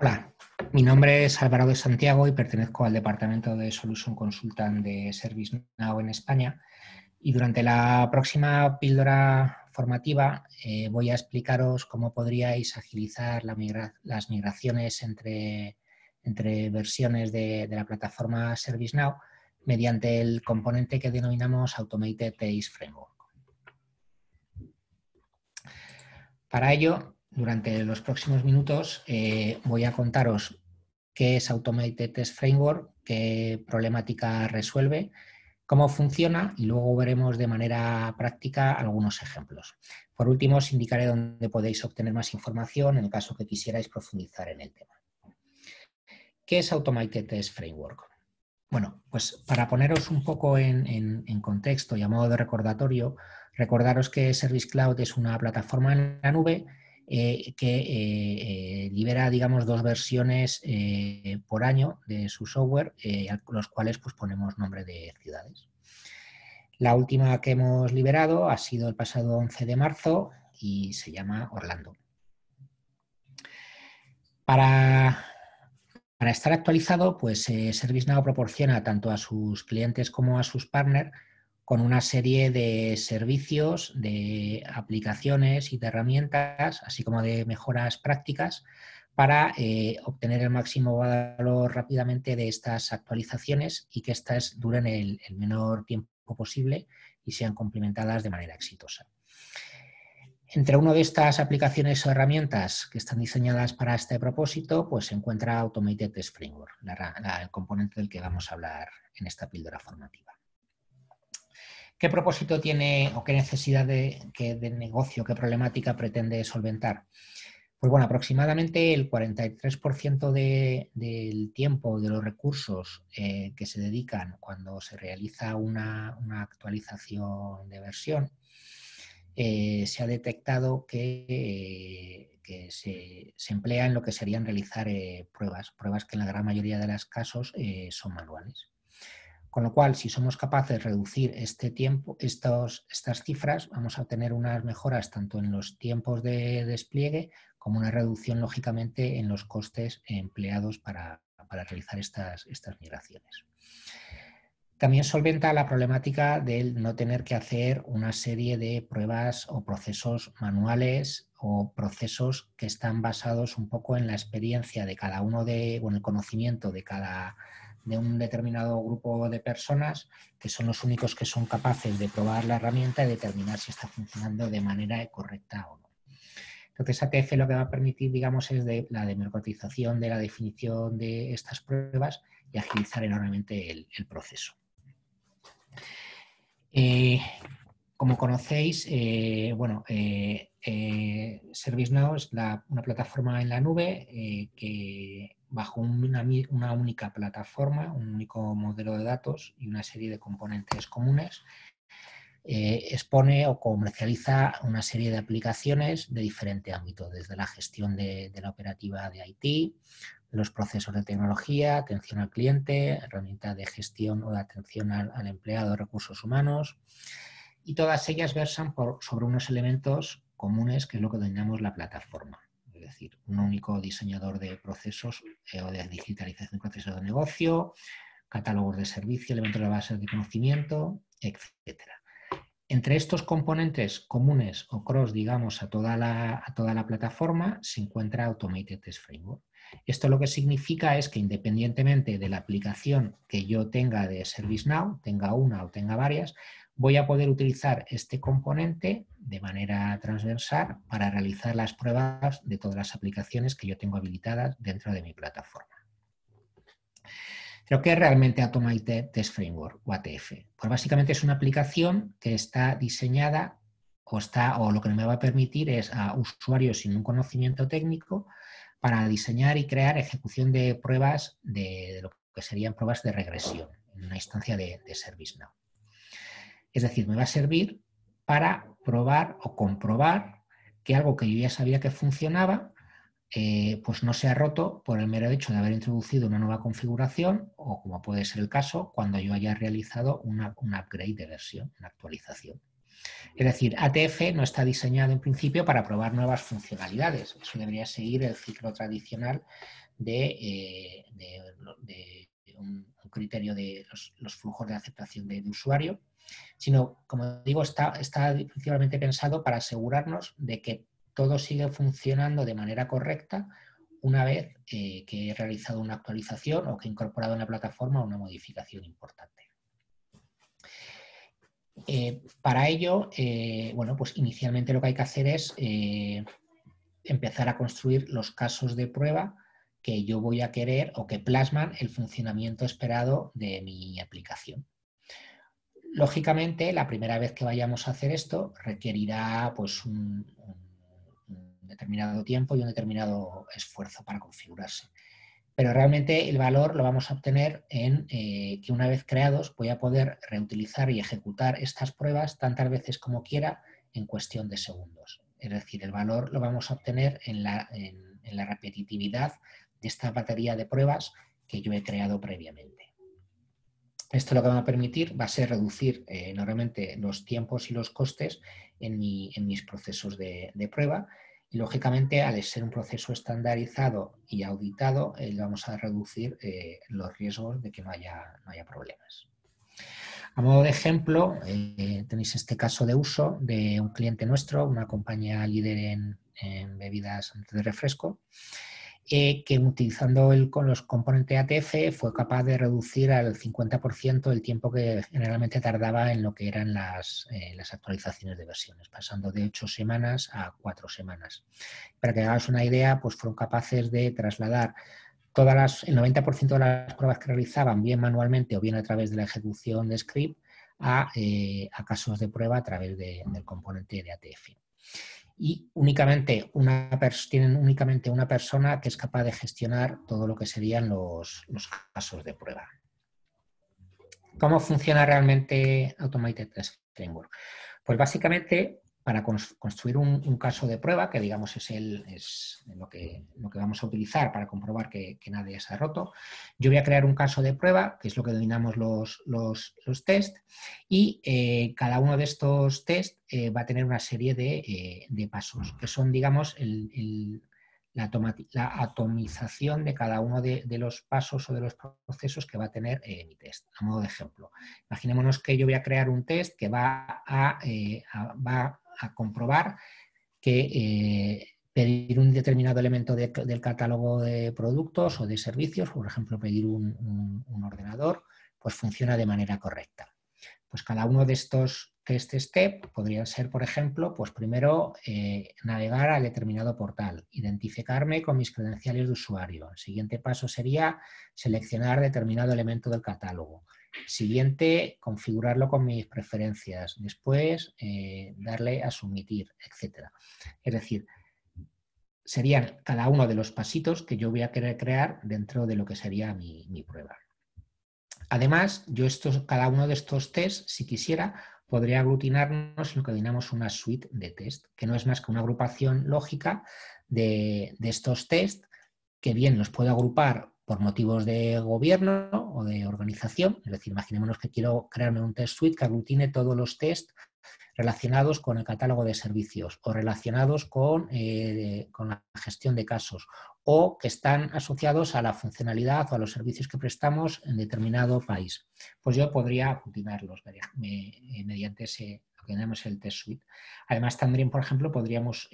Hola, mi nombre es Álvaro de Santiago y pertenezco al Departamento de Solution Consultant de ServiceNow en España. Y durante la próxima píldora formativa voy a explicaros cómo podríais agilizar las migraciones entre versiones de la plataforma ServiceNow mediante el componente que denominamos Automated Test Framework. Para ello, durante los próximos minutos voy a contaros qué es Automated Test Framework, qué problemática resuelve, cómo funciona y luego veremos de manera práctica algunos ejemplos. Por último, os indicaré dónde podéis obtener más información en el caso que quisierais profundizar en el tema. ¿Qué es Automated Test Framework? Bueno, pues para poneros un poco en contexto y a modo de recordatorio, recordaros que Service Cloud es una plataforma en la nube que libera, digamos, dos versiones por año de su software, a los cuales pues, ponemos nombre de ciudades. La última que hemos liberado ha sido el pasado 11 de marzo y se llama Orlando. Para estar actualizado, pues ServiceNow proporciona tanto a sus clientes como a sus partners con una serie de servicios, de aplicaciones y de herramientas, así como de mejoras prácticas para obtener el máximo valor rápidamente de estas actualizaciones y que éstas duren el menor tiempo posible y sean complementadas de manera exitosa. Entre una de estas aplicaciones o herramientas que están diseñadas para este propósito, pues se encuentra Automated Test Framework, el componente del que vamos a hablar en esta píldora formativa. ¿Qué propósito tiene o qué necesidad de negocio, qué problemática pretende solventar? Pues bueno, aproximadamente el 43% del tiempo, de los recursos que se dedican cuando se realiza una actualización de versión, se ha detectado que se emplea en lo que serían realizar pruebas que en la gran mayoría de los casos son manuales. Con lo cual, si somos capaces de reducir este tiempo, estas cifras, vamos a obtener unas mejoras tanto en los tiempos de despliegue como una reducción, lógicamente, en los costes empleados para realizar estas migraciones. También solventa la problemática del no tener que hacer una serie de pruebas o procesos manuales o procesos que están basados un poco en la experiencia de cada uno en el conocimiento de un determinado grupo de personas que son los únicos que son capaces de probar la herramienta y determinar si está funcionando de manera correcta o no. Entonces, ATF lo que va a permitir, digamos, es la democratización de la definición de estas pruebas y agilizar enormemente el proceso. Como conocéis, ServiceNow es una plataforma en la nube que bajo una única plataforma, un único modelo de datos y una serie de componentes comunes, expone o comercializa una serie de aplicaciones de diferente ámbito, desde la gestión de la operativa de IT, los procesos de tecnología, atención al cliente, herramientas de gestión o de atención al empleado de recursos humanos, y todas ellas versan sobre unos elementos comunes que es lo que denominamos la plataforma, es decir, un único diseñador de procesos o de digitalización de procesos de negocio, catálogos de servicio, elementos de bases de conocimiento, etcétera. Entre estos componentes comunes o cross, digamos, a toda la plataforma, se encuentra Automated Test Framework. Esto lo que significa es que independientemente de la aplicación que yo tenga de ServiceNow, tenga una o tenga varias, voy a poder utilizar este componente de manera transversal para realizar las pruebas de todas las aplicaciones que yo tengo habilitadas dentro de mi plataforma. ¿Pero qué es realmente Automated Test Framework o ATF? Pues básicamente es una aplicación que está diseñada o lo que me va a permitir es a usuarios sin un conocimiento técnico para diseñar y crear ejecución de pruebas de lo que serían pruebas de regresión en una instancia de ServiceNow. Es decir, me va a servir para probar o comprobar que algo que yo ya sabía que funcionaba pues no se ha roto por el mero hecho de haber introducido una nueva configuración o, como puede ser el caso, cuando yo haya realizado un upgrade de versión, una actualización. Es decir, ATF no está diseñado en principio para probar nuevas funcionalidades. Eso debería seguir el ciclo tradicional de un criterio de los flujos de aceptación de usuario, sino, como digo, está principalmente pensado para asegurarnos de que todo sigue funcionando de manera correcta una vez que he realizado una actualización o que he incorporado en la plataforma una modificación importante. Para ello, bueno, pues inicialmente lo que hay que hacer es empezar a construir los casos de prueba que yo voy a querer o que plasman el funcionamiento esperado de mi aplicación. Lógicamente, la primera vez que vayamos a hacer esto requerirá pues, un determinado tiempo y un determinado esfuerzo para configurarse. Pero realmente el valor lo vamos a obtener en que una vez creados voy a poder reutilizar y ejecutar estas pruebas tantas veces como quiera en cuestión de segundos. Es decir, el valor lo vamos a obtener en la repetitividad de esta batería de pruebas que yo he creado previamente. Esto lo que va a permitir va a ser reducir enormemente los tiempos y los costes en mis procesos de prueba y, lógicamente, al ser un proceso estandarizado y auditado, vamos a reducir los riesgos de que no haya problemas. A modo de ejemplo, tenéis este caso de uso de un cliente nuestro, una compañía líder en bebidas de refresco, que utilizando con los componentes ATF fue capaz de reducir al 50% el tiempo que generalmente tardaba en lo que eran las actualizaciones de versiones, pasando de 8 semanas a 4 semanas. Para que hagáis una idea, pues fueron capaces de trasladar el 90% de las pruebas que realizaban, bien manualmente o bien a través de la ejecución de script, a casos de prueba a través del componente de ATF. Y tienen únicamente una persona que es capaz de gestionar todo lo que serían los casos de prueba. ¿Cómo funciona realmente Automated Test Framework? Pues básicamente, para construir un caso de prueba, que digamos es lo que vamos a utilizar para comprobar que nadie se ha roto, yo voy a crear un caso de prueba, que es lo que denominamos los test, y cada uno de estos test va a tener una serie de pasos, que son, digamos, la atomización de cada uno de los pasos o de los procesos que va a tener mi test. A modo de ejemplo, imaginémonos que yo voy a crear un test que va a comprobar que pedir un determinado elemento del catálogo de productos o de servicios, por ejemplo, pedir un ordenador, pues funciona de manera correcta. Pues cada uno de estos test step podrían ser, por ejemplo, pues primero navegar a determinado portal, identificarme con mis credenciales de usuario. El siguiente paso sería seleccionar determinado elemento del catálogo. Siguiente, configurarlo con mis preferencias. Después, darle a submitir, etc. Es decir, serían cada uno de los pasitos que yo voy a querer crear dentro de lo que sería mi prueba. Además, cada uno de estos tests, si quisiera, podría aglutinarnos en lo que denominamos una suite de test, que no es más que una agrupación lógica de estos test, que bien los puedo agrupar por motivos de gobierno o de organización. Es decir, imaginémonos que quiero crearme un test suite que aglutine todos los tests relacionados con el catálogo de servicios o relacionados con la gestión de casos o que están asociados a la funcionalidad o a los servicios que prestamos en determinado país. Pues yo podría aglutинarlos mediante lo que llamamos el test suite. Además, también, por ejemplo, podríamos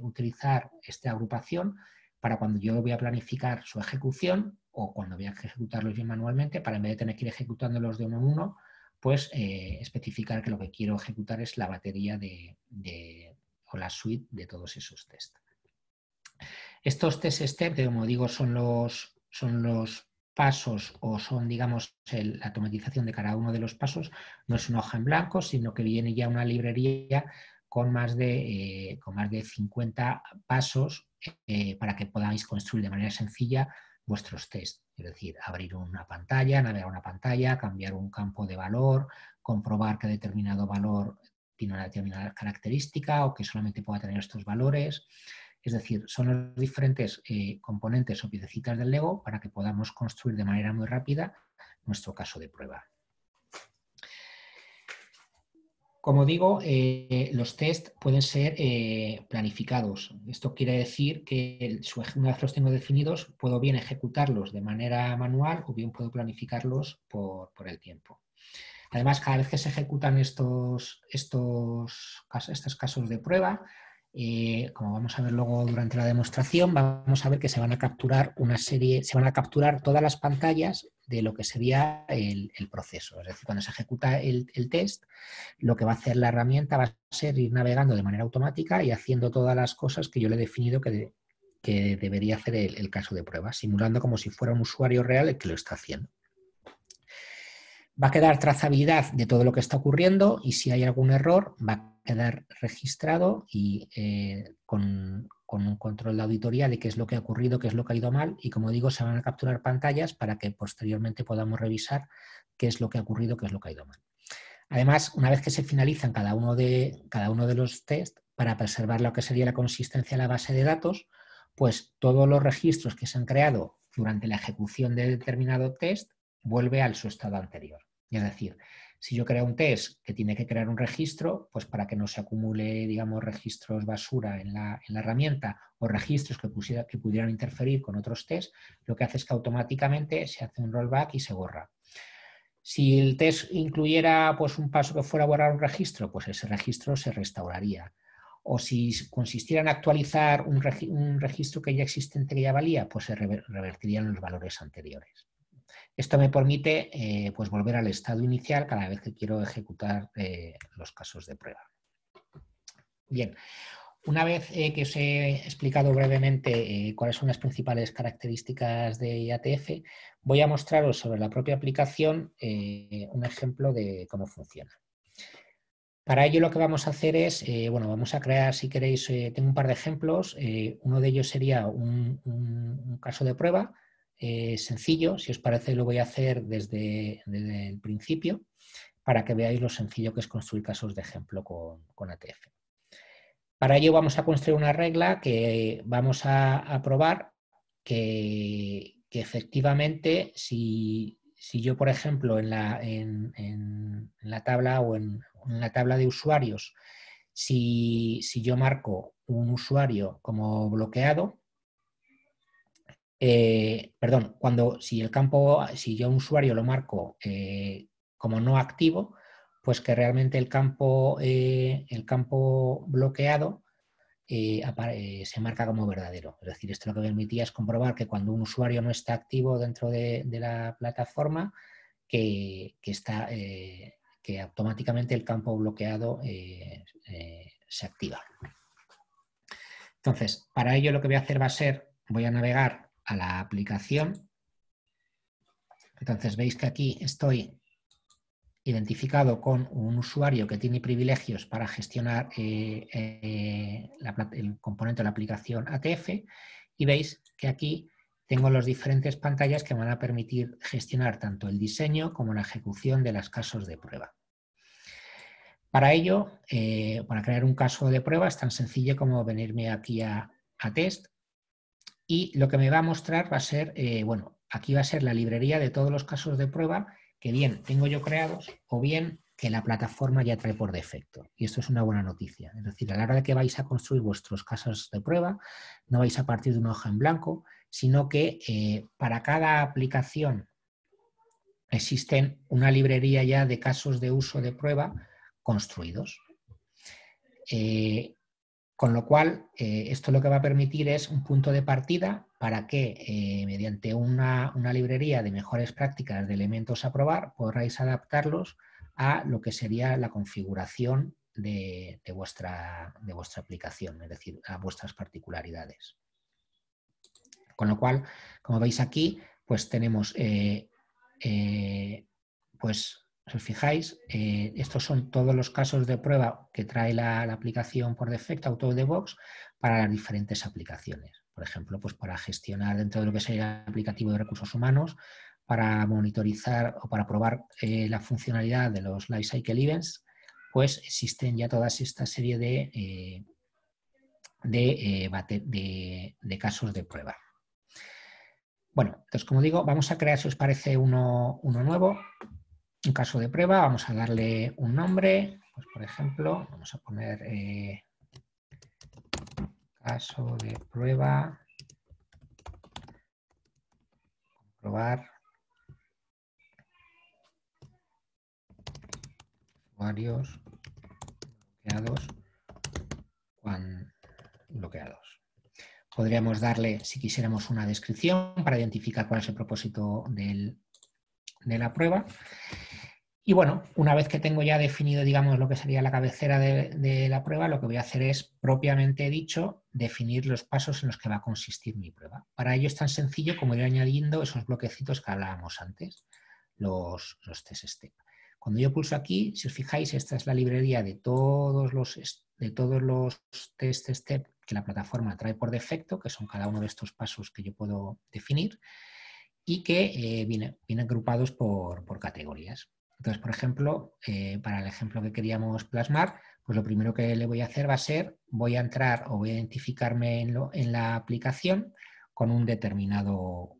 utilizar esta agrupación para cuando yo voy a planificar su ejecución o cuando voy a ejecutarlos yo manualmente, para en vez de tener que ir ejecutándolos de uno en uno, pues especificar que lo que quiero ejecutar es la batería o la suite de todos esos tests. Estos test steps, como digo, son los pasos o son, digamos, la automatización de cada uno de los pasos. No es una hoja en blanco, sino que viene ya una librería con más de 50 pasos para que podáis construir de manera sencilla vuestros tests. Es decir, abrir una pantalla, navegar una pantalla, cambiar un campo de valor, comprobar que determinado valor tiene una determinada característica o que solamente pueda tener estos valores. Es decir, son los diferentes componentes o piececitas del Lego para que podamos construir de manera muy rápida nuestro caso de prueba. Como digo, los test pueden ser planificados. Esto quiere decir que una vez los tengo definidos, puedo bien ejecutarlos de manera manual o bien puedo planificarlos por el tiempo. Además, cada vez que se ejecutan estos casos de prueba, como vamos a ver luego durante la demostración, vamos a ver que se van a capturar todas las pantallas de lo que sería el proceso. Es decir, cuando se ejecuta el test, lo que va a hacer la herramienta va a ser ir navegando de manera automática y haciendo todas las cosas que yo le he definido que debería hacer el caso de prueba, simulando como si fuera un usuario real el que lo está haciendo. Va a quedar trazabilidad de todo lo que está ocurriendo y si hay algún error va a quedar registrado y con un control de auditoría de qué es lo que ha ocurrido, qué es lo que ha ido mal y, como digo, se van a capturar pantallas para que posteriormente podamos revisar qué es lo que ha ocurrido, qué es lo que ha ido mal. Además, una vez que se finalizan cada uno de los tests, para preservar lo que sería la consistencia de la base de datos, pues todos los registros que se han creado durante la ejecución de determinado test vuelve a su estado anterior. Es decir, si yo creo un test que tiene que crear un registro, pues para que no se acumule, digamos, registros basura en la herramienta o registros que pudieran interferir con otros tests, lo que hace es que automáticamente se hace un rollback y se borra. Si el test incluyera pues, un paso que fuera a borrar un registro, pues ese registro se restauraría. O si consistiera en actualizar un registro que ya existente que ya valía, pues se revertirían los valores anteriores. Esto me permite pues volver al estado inicial cada vez que quiero ejecutar los casos de prueba. Bien, una vez que os he explicado brevemente cuáles son las principales características de IATF, voy a mostraros sobre la propia aplicación un ejemplo de cómo funciona. Para ello lo que vamos a hacer es, vamos a crear, si queréis, tengo un par de ejemplos. Uno de ellos sería un caso de prueba sencillo. Si os parece, lo voy a hacer desde el principio para que veáis lo sencillo que es construir casos de ejemplo con ATF. Para ello vamos a construir una regla que vamos a probar que efectivamente si yo, por ejemplo, en la tabla o en la tabla de usuarios, si yo marco un usuario como bloqueado, si yo un usuario lo marco como no activo, pues que realmente el campo bloqueado se marca como verdadero. Es decir, esto lo que permitía es comprobar que cuando un usuario no está activo dentro de la plataforma, que automáticamente el campo bloqueado se activa. Entonces, para ello lo que voy a hacer va a ser, voy a navegar a la aplicación. Entonces veis que aquí estoy identificado con un usuario que tiene privilegios para gestionar el componente de la aplicación ATF y veis que aquí tengo las diferentes pantallas que me van a permitir gestionar tanto el diseño como la ejecución de los casos de prueba. Para ello, para crear un caso de prueba es tan sencillo como venirme aquí a test y lo que me va a mostrar va a ser, aquí va a ser la librería de todos los casos de prueba que bien tengo yo creados o bien que la plataforma ya trae por defecto. Y esto es una buena noticia. Es decir, a la hora de que vais a construir vuestros casos de prueba, no vais a partir de una hoja en blanco, sino que para cada aplicación existen una librería ya de casos de uso de prueba construidos. Con lo cual, esto lo que va a permitir es un punto de partida para que, mediante una librería de mejores prácticas de elementos a probar, podáis adaptarlos a lo que sería la configuración de vuestra aplicación, es decir, a vuestras particularidades. Con lo cual, como veis aquí, pues tenemos, si os fijáis, estos son todos los casos de prueba que trae la aplicación por defecto, Auto de Box, para las diferentes aplicaciones. Por ejemplo, pues para gestionar dentro de lo que sería el aplicativo de recursos humanos, para monitorizar o para probar la funcionalidad de los Lifecycle Events, pues existen ya toda esta serie de casos de prueba. Bueno, entonces como digo, vamos a crear, si os parece, uno nuevo. Un caso de prueba, vamos a darle un nombre, Pues, por ejemplo, vamos a poner caso de prueba, comprobar usuarios bloqueados cuando bloqueados. Podríamos darle, si quisiéramos, una descripción para identificar cuál es el propósito de la prueba. Y bueno, una vez que tengo ya definido, digamos, lo que sería la cabecera de la prueba, lo que voy a hacer es, propiamente dicho, definir los pasos en los que va a consistir mi prueba. Para ello es tan sencillo como ir añadiendo esos bloquecitos que hablábamos antes, los test step. Cuando yo pulso aquí, si os fijáis, esta es la librería de todos los test step que la plataforma trae por defecto, que son cada uno de estos pasos que yo puedo definir y que vienen agrupados por categorías. Entonces, por ejemplo, para el ejemplo que queríamos plasmar, pues lo primero que le voy a hacer va a ser, voy a entrar o voy a identificarme en la aplicación con un determinado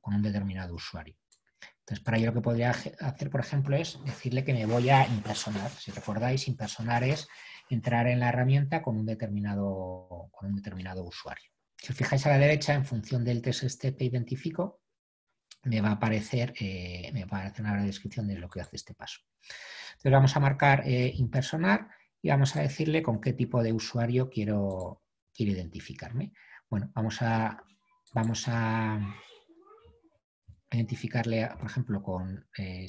usuario. Entonces, para ello lo que podría hacer, por ejemplo, es decirle que me voy a impersonar. Si recordáis, impersonar es entrar en la herramienta con un determinado usuario. Si os fijáis a la derecha, en función del test step que identifico, me va a aparecer una breve descripción de lo que hace este paso. Entonces vamos a marcar impersonar y vamos a decirle con qué tipo de usuario quiero identificarme. Bueno, vamos a identificarle, por ejemplo, con el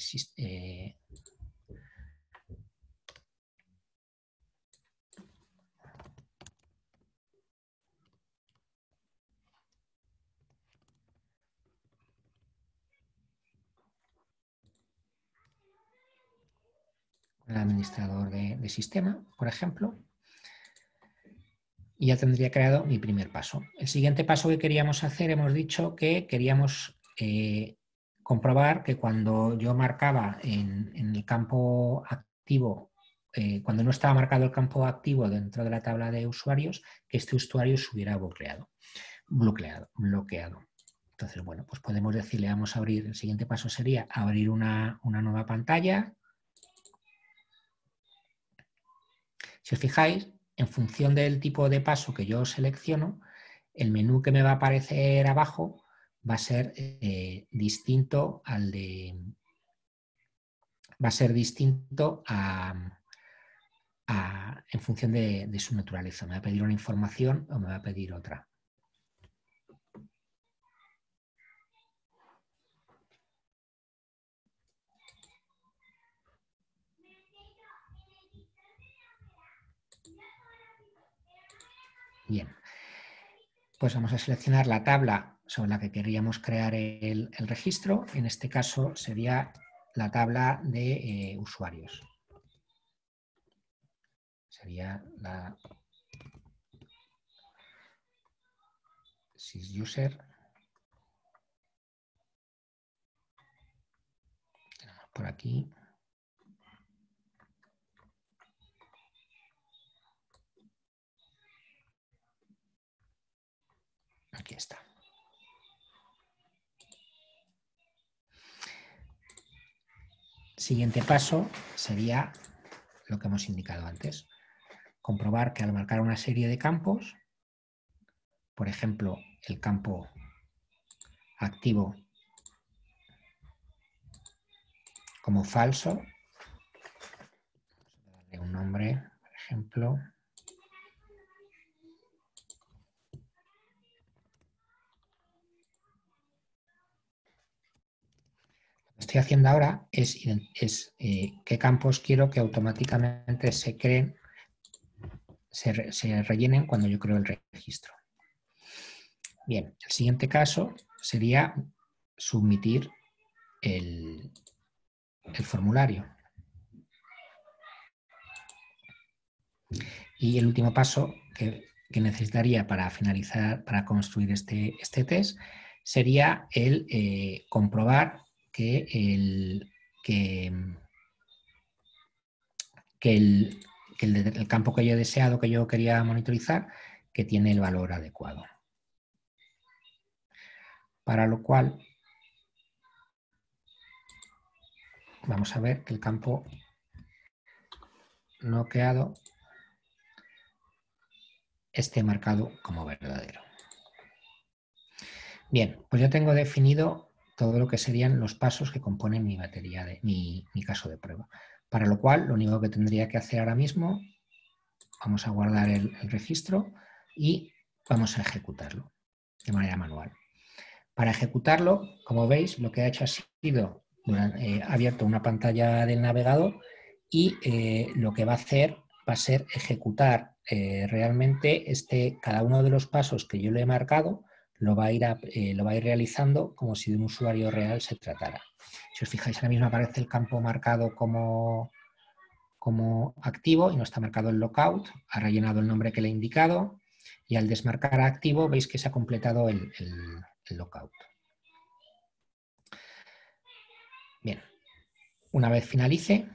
administrador de sistema, por ejemplo, y ya tendría creado mi primer paso. El siguiente paso que queríamos hacer, hemos dicho que queríamos comprobar que cuando yo marcaba en el campo activo, cuando no estaba marcado el campo activo dentro de la tabla de usuarios, que este usuario se hubiera bloqueado. Entonces, bueno, pues podemos decirle, vamos a abrir, el siguiente paso sería abrir una nueva pantalla. Si os fijáis, en función del tipo de paso que yo selecciono, el menú que me va a aparecer abajo va a ser distinto en función de su naturaleza. Me va a pedir una información o me va a pedir otra. Bien, pues vamos a seleccionar la tabla sobre la que queríamos crear el registro. En este caso sería la tabla de usuarios. Sería la sysuser. Tenemos por aquí. Aquí está. Siguiente paso sería lo que hemos indicado antes. Comprobar que al marcar una serie de campos, por ejemplo, el campo activo como falso, vamos a darle un nombre, por ejemplo, lo que estoy haciendo ahora es qué campos quiero que automáticamente se creen, se rellenen cuando yo creo el registro. Bien, el siguiente caso sería submitir el formulario. Y el último paso que necesitaría para finalizar, para construir este test, sería el comprobar que el campo que yo he deseado, que yo quería monitorizar, que tiene el valor adecuado. Para lo cual, vamos a ver que el campo noqueado esté marcado como verdadero. Bien, pues ya tengo definido todo lo que serían los pasos que componen mi batería de mi caso de prueba. Para lo cual, lo único que tendría que hacer ahora mismo, vamos a guardar el registro y vamos a ejecutarlo de manera manual. Para ejecutarlo, como veis, lo que ha hecho ha sido ha abierto una pantalla del navegador y lo que va a hacer va a ser ejecutar realmente cada uno de los pasos que yo le he marcado, lo va a ir realizando como si de un usuario real se tratara. Si os fijáis, ahora mismo aparece el campo marcado como activo y no está marcado el lockout, ha rellenado el nombre que le he indicado y al desmarcar a activo veis que se ha completado el lockout. Bien, una vez finalice,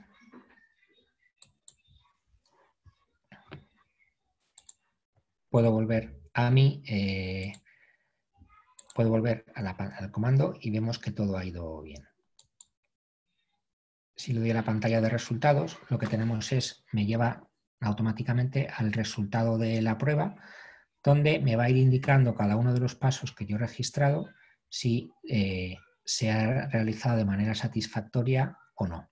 puedo volver al comando y vemos que todo ha ido bien. Si le doy a la pantalla de resultados, lo que tenemos me lleva automáticamente al resultado de la prueba, donde me va a ir indicando cada uno de los pasos que yo he registrado si se ha realizado de manera satisfactoria o no.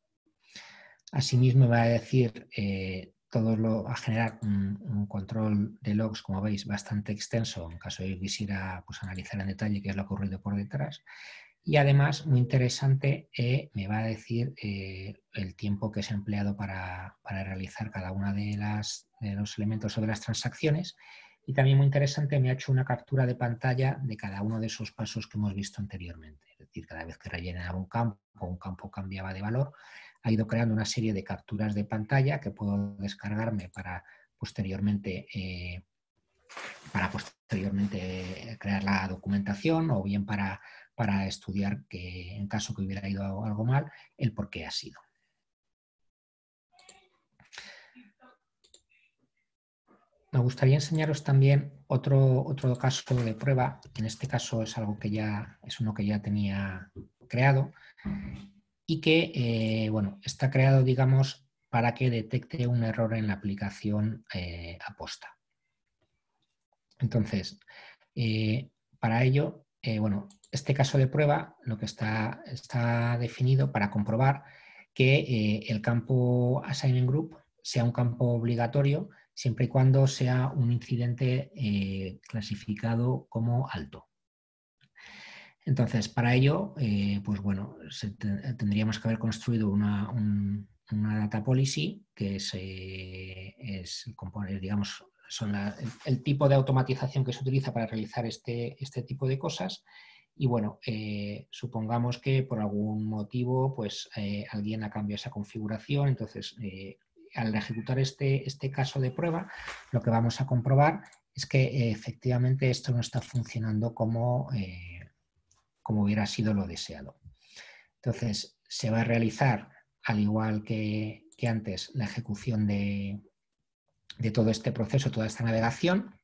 Asimismo, me va a decir a generar un control de logs, como veis, bastante extenso, en caso de que quisiera analizar en detalle qué es lo ocurrido por detrás. Y además, muy interesante, me va a decir el tiempo que se ha empleado para realizar cada uno de los elementos sobre las transacciones. Y también muy interesante, me ha hecho una captura de pantalla de cada uno de esos pasos que hemos visto anteriormente. Es decir, cada vez que rellenaba un campo cambiaba de valor, ha ido creando una serie de capturas de pantalla que puedo descargarme para posteriormente crear la documentación o bien para estudiar que en caso que hubiera ido algo mal, el por qué ha sido. Me gustaría enseñaros también otro caso de prueba, que en este caso es uno que ya tenía creado y que está creado, digamos, para que detecte un error en la aplicación aposta. Entonces, para ello, este caso de prueba lo que está definido para comprobar que el campo Assignment Group sea un campo obligatorio siempre y cuando sea un incidente clasificado como alto. Entonces, para ello, tendríamos que haber construido una data policy que digamos, son el tipo de automatización que se utiliza para realizar este tipo de cosas. Y supongamos que por algún motivo alguien ha cambiado esa configuración. Entonces, al ejecutar este caso de prueba, lo que vamos a comprobar es que efectivamente esto no está funcionando como hubiera sido lo deseado. Entonces, se va a realizar, al igual que antes, la ejecución de todo este proceso, toda esta navegación,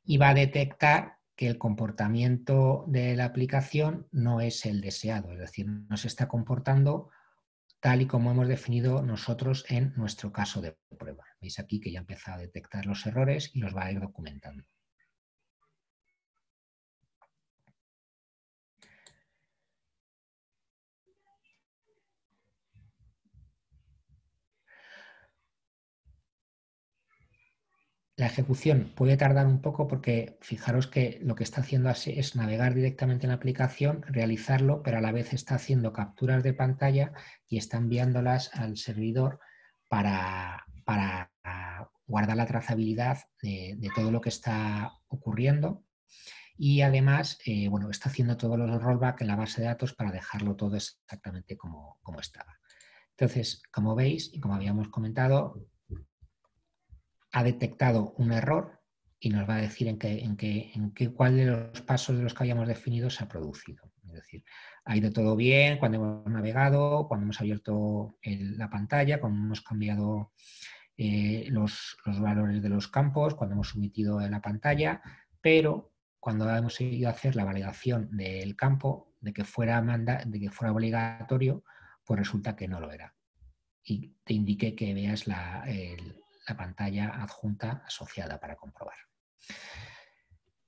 y va a detectar que el comportamiento de la aplicación no es el deseado, es decir, no se está comportando tal y como hemos definido nosotros en nuestro caso de prueba. Veis aquí que ya empieza a detectar los errores y los va a ir documentando. La ejecución puede tardar un poco porque fijaros que lo que está haciendo es navegar directamente en la aplicación, realizarlo, pero a la vez está haciendo capturas de pantalla y está enviándolas al servidor para guardar la trazabilidad de todo lo que está ocurriendo y además está haciendo todos los rollback en la base de datos para dejarlo todo exactamente como estaba. Entonces, como veis y como habíamos comentado, ha detectado un error y nos va a decir cuál de los pasos de los que habíamos definido se ha producido. Es decir, ha ido todo bien cuando hemos navegado, cuando hemos abierto la pantalla, cuando hemos cambiado los valores de los campos, cuando hemos sometido en la pantalla, pero cuando hemos ido a hacer la validación del campo de que fuera obligatorio, pues resulta que no lo era. y te indique que veas la pantalla adjunta asociada para comprobar.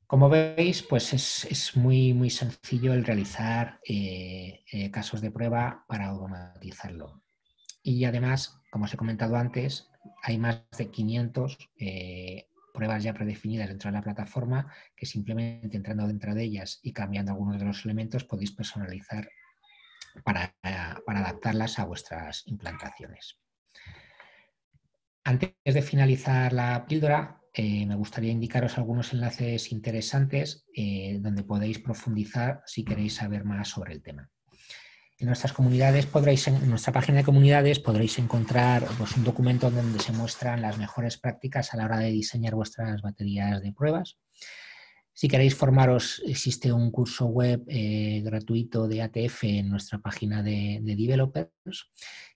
Como veis, pues es muy sencillo el realizar casos de prueba para automatizarlo. Y además, como os he comentado antes, hay más de 500 pruebas ya predefinidas dentro de la plataforma que simplemente entrando dentro de ellas y cambiando algunos de los elementos podéis personalizar para adaptarlas a vuestras implantaciones. Antes de finalizar la píldora, me gustaría indicaros algunos enlaces interesantes donde podéis profundizar si queréis saber más sobre el tema. En nuestras comunidades en nuestra página de comunidades podréis encontrar pues, un documento donde se muestran las mejores prácticas a la hora de diseñar vuestras baterías de pruebas. Si queréis formaros, existe un curso web gratuito de ATF en nuestra página de developers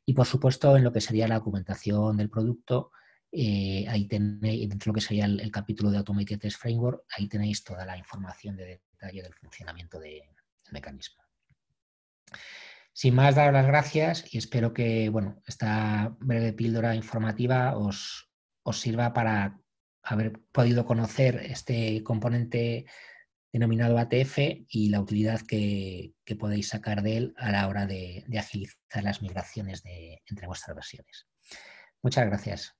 y, por supuesto, en lo que sería la documentación del producto, ahí tenéis, dentro de lo que sería el capítulo de Automated Test Framework, ahí tenéis toda la información de detalle del funcionamiento del mecanismo. Sin más, daros las gracias y espero que esta breve píldora informativa os sirva para haber podido conocer este componente denominado ATF y la utilidad que podéis sacar de él a la hora de agilizar las migraciones entre vuestras versiones. Muchas gracias.